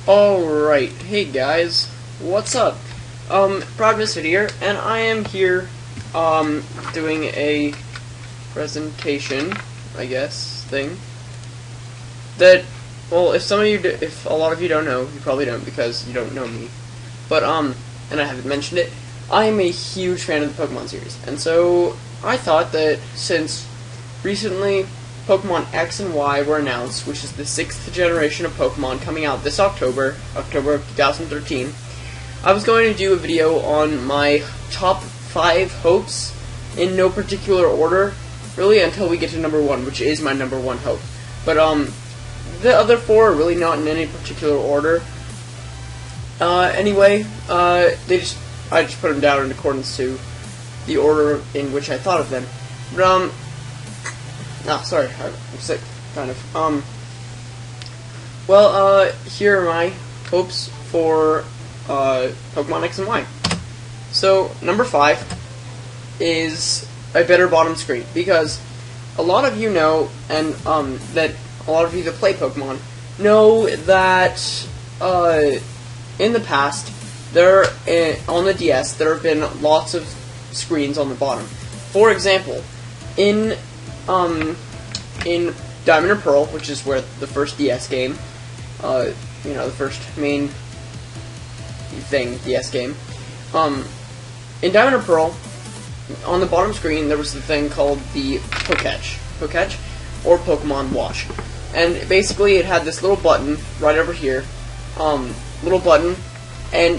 Alright, hey guys, what's up? ProudMisfit here, and I am here, doing a presentation, I guess, thing, that, well, if a lot of you don't know, you probably don't because you don't know me, but, and I haven't mentioned it, I am a huge fan of the Pokemon series, and so I thought that since recently Pokemon X and Y were announced, which is the 6th generation of Pokemon coming out this October of 2013. I was going to do a video on my top 5 hopes in no particular order, really, until we get to number 1, which is my number 1 hope. But, the other 4 are really not in any particular order. Anyway, I just put them down in accordance to the order in which I thought of them. But, sorry, I'm sick, kind of. Here are my hopes for, Pokemon X and Y. So, number 5 is a better bottom screen, because a lot of you know, and, that a lot of you that play Pokemon know that, in the past, on the DS, there have been lots of screens on the bottom. For example, in Diamond and Pearl, which is where the first DS game, the first main DS game, in Diamond and Pearl, on the bottom screen, there was the thing called the Poketch, or Pokemon Watch. And basically, it had this little button right over here, and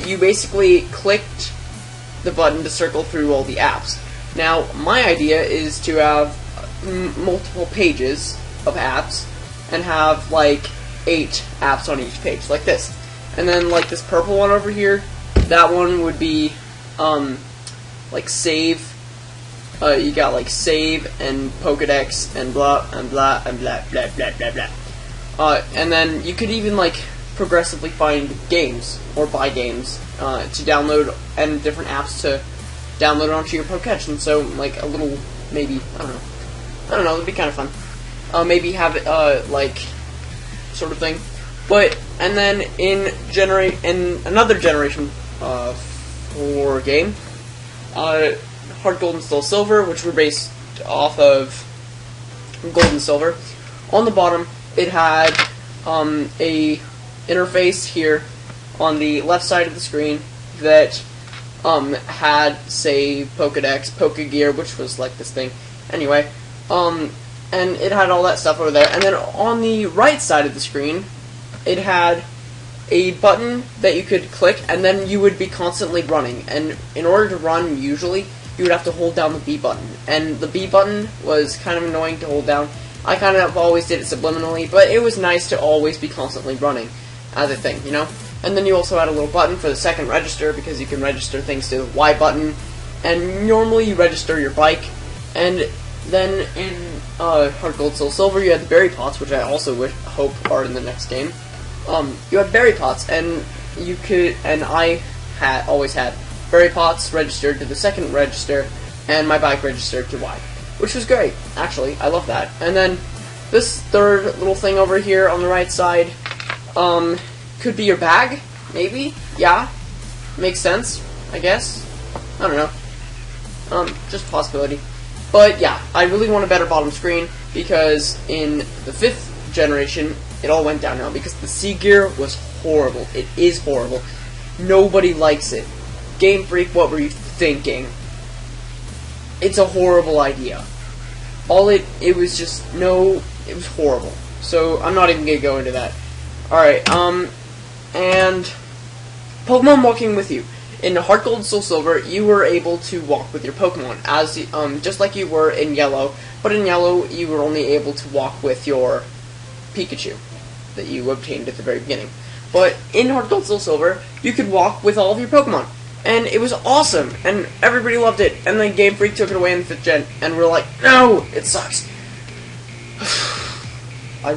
you basically clicked the button to circle through all the apps. Now, my idea is to have multiple pages of apps and have like 8 apps on each page, like this. And then like this purple one over here, that one would be like save. You got like save and Pokedex and blah and blah and blah blah blah blah blah. And then you could even like progressively find games or buy games to download, and different apps to download onto your Poketch. And so like a little, maybe, I don't know, it'd be kind of fun. Maybe have it, like, sort of thing. But, and then in another generation, for game, Heart Gold and Soul Silver, which were based off of Gold and Silver. On the bottom, it had, a interface here on the left side of the screen that, had, say, Pokedex, Pokegear, which was like this thing. Anyway, and it had all that stuff over there. And then on the right side of the screen, it had a button that you could click, and then you would be constantly running. And in order to run, usually, you would have to hold down the B button. And the B button was kind of annoying to hold down. I kind of always did it subliminally, but it was nice to always be constantly running as a thing, you know? And then you also had a little button for the second register, because you can register things to the Y button. And normally you register your bike. And then in Heart Gold Soul Silver, you had the berry pots, which I also hope are in the next game. You had berry pots, and you could, and I always had berry pots registered to the second register, and my bike registered to Y, which was great. Actually, I love that. And then this third little thing over here on the right side, could be your bag, maybe. Yeah, makes sense, I guess. I don't know. Just a possibility. But yeah, I really want a better bottom screen, because in the 5th generation, it all went downhill, because the C-Gear was horrible. It is horrible. Nobody likes it. Game Freak, what were you thinking? It's a horrible idea. It was just, it was horrible. So, I'm not even gonna go into that. Alright, and Pokemon walking with you. In Heart Gold and Soul Silver, you were able to walk with your Pokemon, as just like you were in Yellow, but in Yellow, you were only able to walk with your Pikachu that you obtained at the very beginning. But in Heart Gold and Soul Silver, you could walk with all of your Pokemon, and it was awesome, and everybody loved it, and then Game Freak took it away in the 5th gen, and we're like, no, it sucks. I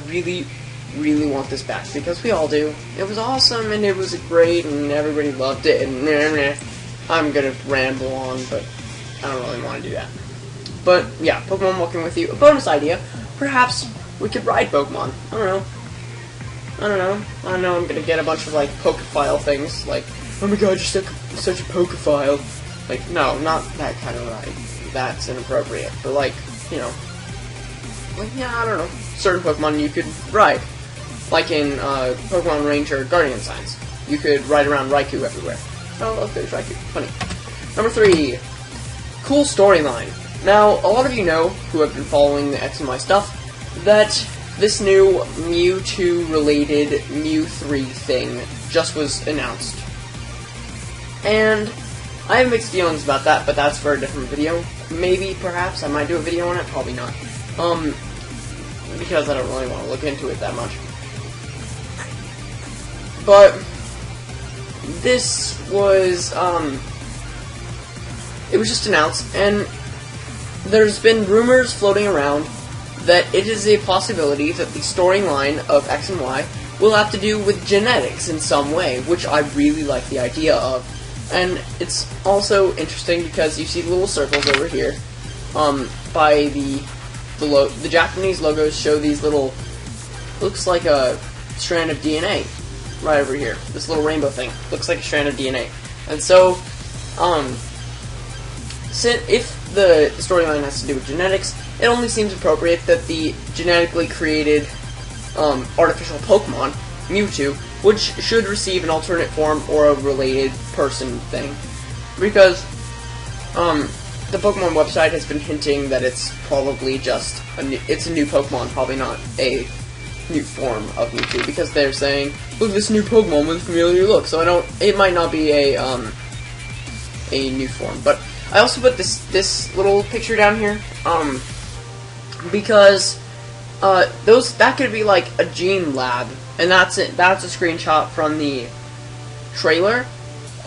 really want this back, because we all do. It was awesome, and it was great, and everybody loved it, and I'm gonna ramble on, but I don't really want to do that. But yeah, Pokemon walking with you. A bonus idea, perhaps we could ride Pokemon. I don't know. I don't know. I'm gonna get a bunch of like Pokephile things, like, oh my god, you're such a Pokephile. Like, no, not that kind of ride. That's inappropriate. But like, you know, like, yeah, I don't know. Certain Pokemon you could ride, like in Pokemon Ranger Guardian Signs. You could ride around Raikou everywhere. Oh, look, there's Raikou. Funny. Number 3, cool storyline. Now, a lot of you know, who have been following the X and Y stuff, that this new Mewtwo-related Mew 3 thing just was announced. And I have mixed feelings about that, but that's for a different video. Maybe, perhaps, I might do a video on it, probably not. Because I don't really want to look into it that much. But this was, it was just announced, and there's been rumors floating around that it is a possibility that the storyline of X and Y will have to do with genetics in some way, which I really like the idea of. And it's also interesting because you see the little circles over here, by the Japanese logos show these little, looks like a strand of DNA right over here. This little rainbow thing looks like a strand of DNA. And so, if the storyline has to do with genetics, it only seems appropriate that the genetically created artificial Pokemon, Mewtwo, which should receive an alternate form or a related person thing. Because the Pokemon website has been hinting that it's probably just a new Pokemon, probably not a new form of Mewtwo, because they're saying, look, this new Pokemon with a familiar look. So it might not be a new form. But I also put this little picture down here, because that could be like a gene lab, and that's it. That's a screenshot from the trailer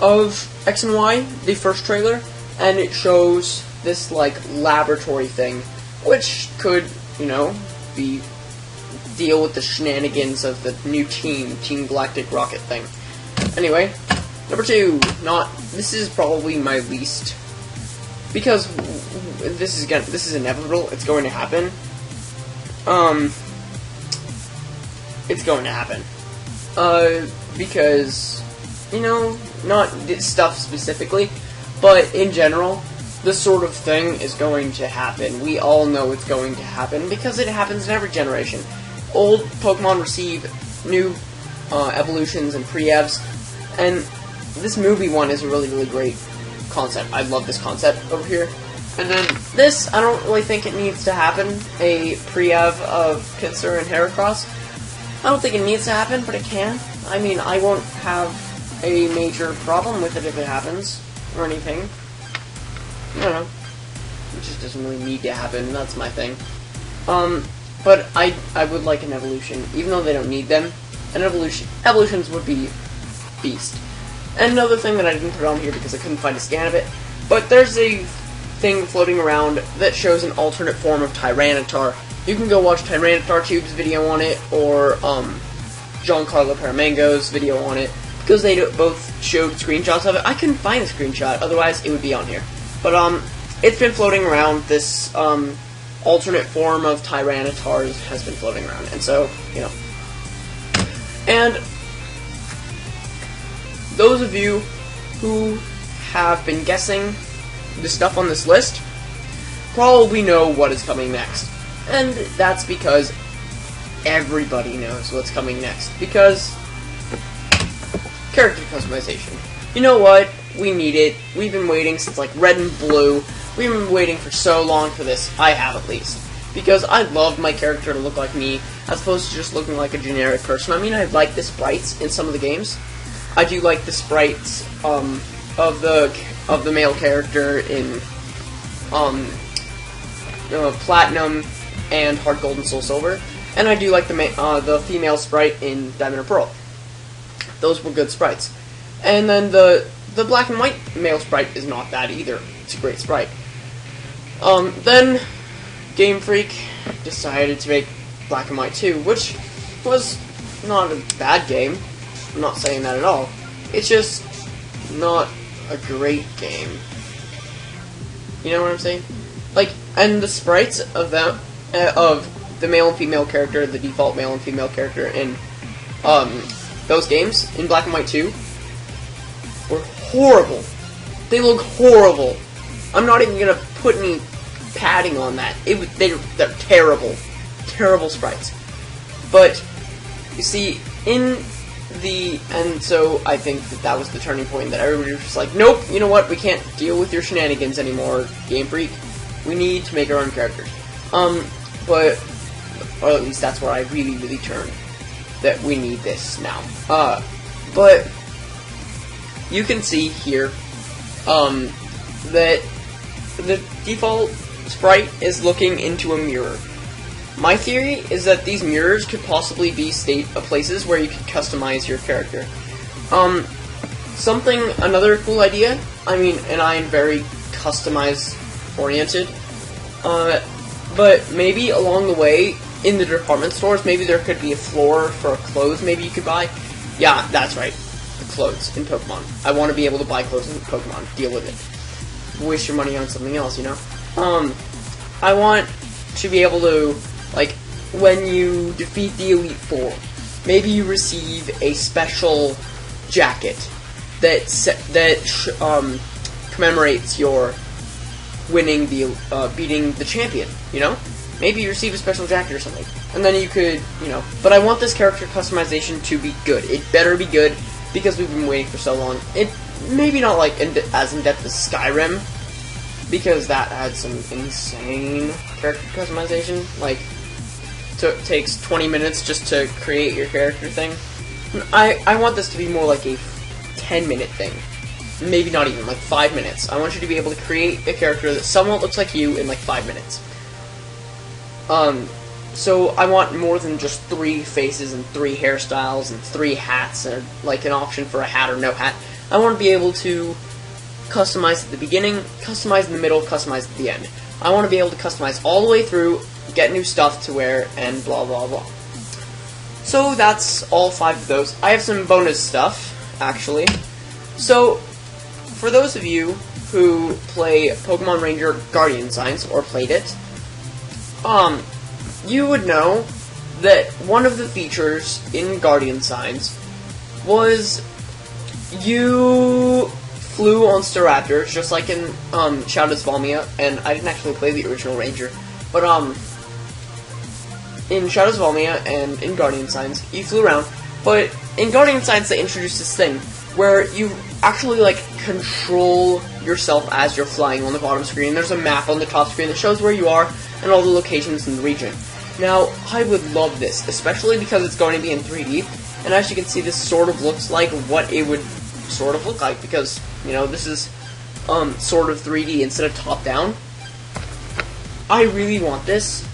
of X and Y, the first trailer, and it shows this like laboratory thing, which could, you know, deal with the shenanigans of the new Team Galactic Rocket thing. Anyway, number 2, this is probably my least, because this is inevitable. It's going to happen. It's going to happen. Because, you know, not this stuff specifically, but in general, this sort of thing is going to happen. We all know it's going to happen because it happens in every generation. Old Pokemon receive new evolutions and pre-evs, and this movie one is a really, really great concept. I love this concept over here. And then this, I don't really think it needs to happen, a pre-ev of Pinsir and Heracross. I don't think it needs to happen, but it can. I mean, I won't have a major problem with it if it happens, or anything. I don't know. It just doesn't really need to happen, that's my thing. But I would like an evolution, even though they don't need them. An evolutions would be beast. And another thing that I didn't put on here because I couldn't find a scan of it, but there's a thing floating around that shows an alternate form of Tyranitar. You can go watch Tyranitar Tube's video on it, or Giancarlo Paramango's video on it, because they both showed screenshots of it. I couldn't find a screenshot, otherwise it would be on here. But it's been floating around. This alternate form of Tyranitar has been floating around, and so, you know. And those of you who have been guessing the stuff on this list probably know what is coming next. And that's because everybody knows what's coming next. Because character customization. You know what? We need it. We've been waiting since like Red and Blue. We've been waiting for so long for this. I have, at least. Because I love my character to look like me, as opposed to just looking like a generic person. I mean, I like the sprites in some of the games. I do like the sprites of the male character in Platinum and Heart Gold and Soul Silver, and I do like the female sprite in Diamond and Pearl. Those were good sprites. And then the black and white male sprite is not bad either. It's a great sprite. Then Game Freak decided to make Black and White 2, which was not a bad game. I'm not saying that at all. It's just not a great game. You know what I'm saying? Like, and the sprites of them, of the male and female character, the default male and female character in those games in black and white too were horrible. They look horrible. I'm not even gonna put any padding on that. They're terrible, terrible sprites. But you see, and so I think that was the turning point, that everybody was just like, nope, you know what, we can't deal with your shenanigans anymore, Game Freak. We need to make our own characters. But, or at least that's where I really, really turned, that we need this now. But you can see here, that the default sprite is looking into a mirror. My theory is that these mirrors could possibly be places where you could customize your character. Another cool idea, I mean, and I am very customize-oriented, but maybe along the way, in the department stores, maybe there could be a floor for clothes maybe you could buy. Yeah, that's right, the clothes in Pokemon. I want to be able to buy clothes in Pokemon, deal with it. Waste your money on something else, you know? I want to be able to, like, when you defeat the Elite Four, maybe you receive a special jacket that commemorates your winning beating the champion, you know? Maybe you receive a special jacket or something. And then you could, you know, but I want this character customization to be good. It better be good, because we've been waiting for so long. It maybe not like as in-depth as Skyrim, because that had some insane character customization. Like, takes 20 minutes just to create your character thing. I want this to be more like a 10-minute thing. Maybe not even, like 5 minutes. I want you to be able to create a character that somewhat looks like you in like 5 minutes. So I want more than just 3 faces and 3 hairstyles and 3 hats, and like an option for a hat or no hat. I want to be able to customize at the beginning, customize in the middle, customize at the end. I want to be able to customize all the way through, get new stuff to wear, and blah blah blah. So that's all 5 of those. I have some bonus stuff, actually. So, for those of you who play Pokemon Ranger Guardian Signs, or played it, you would know that one of the features in Guardian Signs was you flew on Staraptors, just like in Shadows of Volmia, and I didn't actually play the original Ranger, but in Shadows of Volmia and in Guardian Signs, you flew around, but in Guardian Signs they introduced this thing where you actually, like, control yourself as you're flying on the bottom screen. There's a map on the top screen that shows where you are and all the locations in the region. Now, I would love this, especially because it's going to be in 3D, and as you can see, this sort of looks like what it would sort of look like, because, you know, this is sort of 3D instead of top-down. I really want this,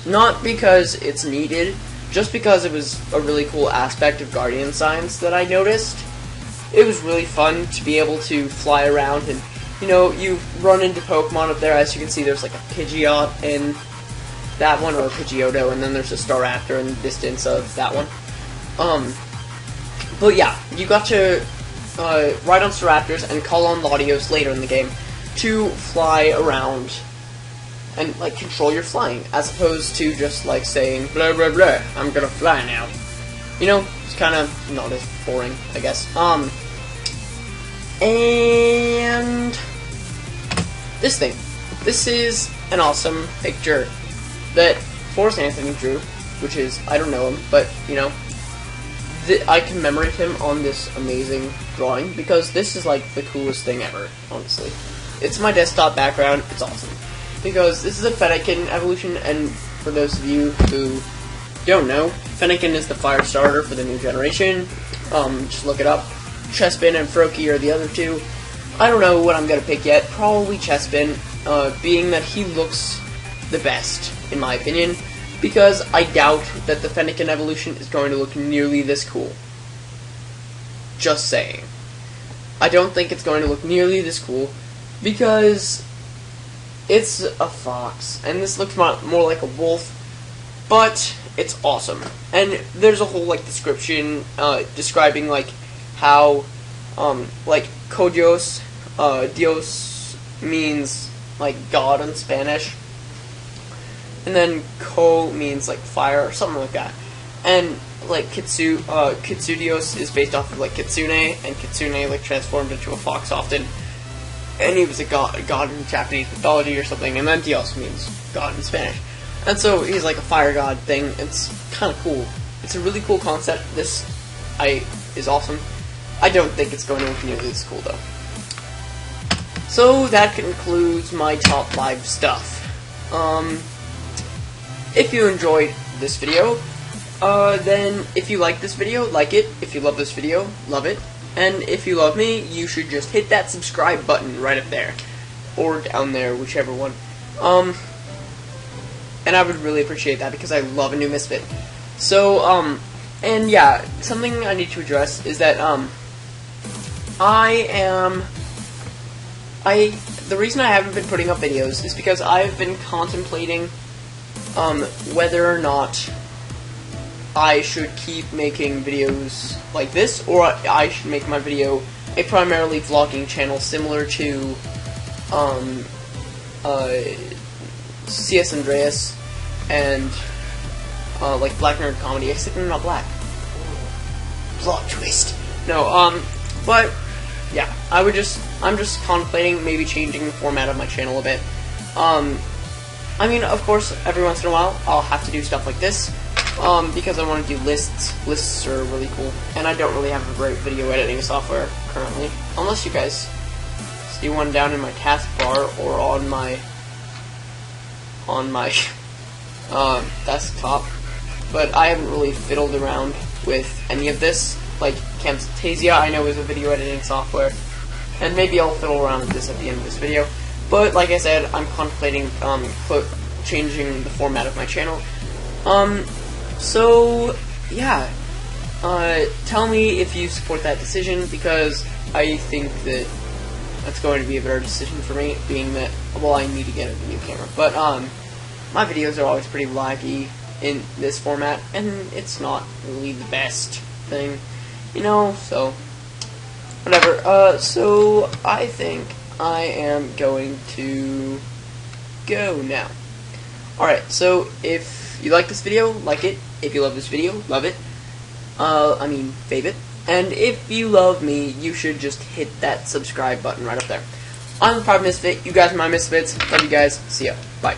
not because it's needed, just because it was a really cool aspect of Guardian Signs that I noticed. It was really fun to be able to fly around, and, you know, you run into Pokemon up there. As you can see, there's like a Pidgeot in that one, or a Pidgeotto, and then there's a Staraptor in the distance of that one. But yeah, you got to ride on Staraptors and call on Latios later in the game to fly around and, like, control your flying, as opposed to just, like, saying, blah, blah, blah, I'm gonna fly now. You know, it's kind of not as boring, I guess. And this thing. This is an awesome picture that Forrest Anthony drew, which is, I don't know him, but, you know, I commemorate him on this amazing drawing, because this is, like, the coolest thing ever, honestly. It's my desktop background, it's awesome. Because this is a Finnegan evolution, and for those of you who don't know, Finnegan is the fire starter for the new generation. Just look it up. Chespin and Froakie are the other two. I don't know what I'm gonna pick yet. Probably Chespin, being that he looks the best, in my opinion, because I doubt that the Finnegan evolution is going to look nearly this cool. Just saying. I don't think it's going to look nearly this cool, because it's a fox, and this looks more like a wolf, but it's awesome. And there's a whole, like, description, describing, like, how, like, Codios, Dios means, like, God in Spanish, and then Co means, like, fire, or something like that. And like Kitsudios is based off of like Kitsune, and Kitsune like transformed into a fox often, and he was a god in Japanese mythology or something, and then Dios means god in Spanish, and so he's like a fire god thing. It's kind of cool. It's a really cool concept. This is awesome. I don't think it's going to look nearly as cool though. So that concludes my top 5 stuff. If you enjoyed this video, then if you like this video, like it. If you love this video, love it. And if you love me, you should just hit that subscribe button right up there. Or down there, whichever one. And I would really appreciate that because I love a new Misfit. So, and yeah, something I need to address is that, the reason I haven't been putting up videos is because I've been contemplating, whether or not I should keep making videos like this, or I should make my video a primarily vlogging channel similar to, CS Andreas and, like Black Nerd Comedy, except I'm not black. Plot twist. No, but, yeah, I'm just contemplating maybe changing the format of my channel a bit. I mean, of course, every once in a while, I'll have to do stuff like this, because I want to do lists. Lists are really cool, and I don't really have a great video editing software currently, unless you guys see one down in my taskbar or on my desktop. But I haven't really fiddled around with any of this. Like Camtasia, I know is a video editing software, and maybe I'll fiddle around with this at the end of this video. But like I said, I'm contemplating changing the format of my channel. So yeah, tell me if you support that decision, because I think that that's going to be a better decision for me, being that, well, I need to get a new camera. But my videos are always pretty laggy in this format, and it's not really the best thing, you know, so whatever. So I think I am going to go now. Alright, so if you like this video, like it. If you love this video, love it. I mean, fave it. And if you love me, you should just hit that subscribe button right up there. I'm ProudMisfit. You guys are my Misfits. Love you guys. See ya. Bye.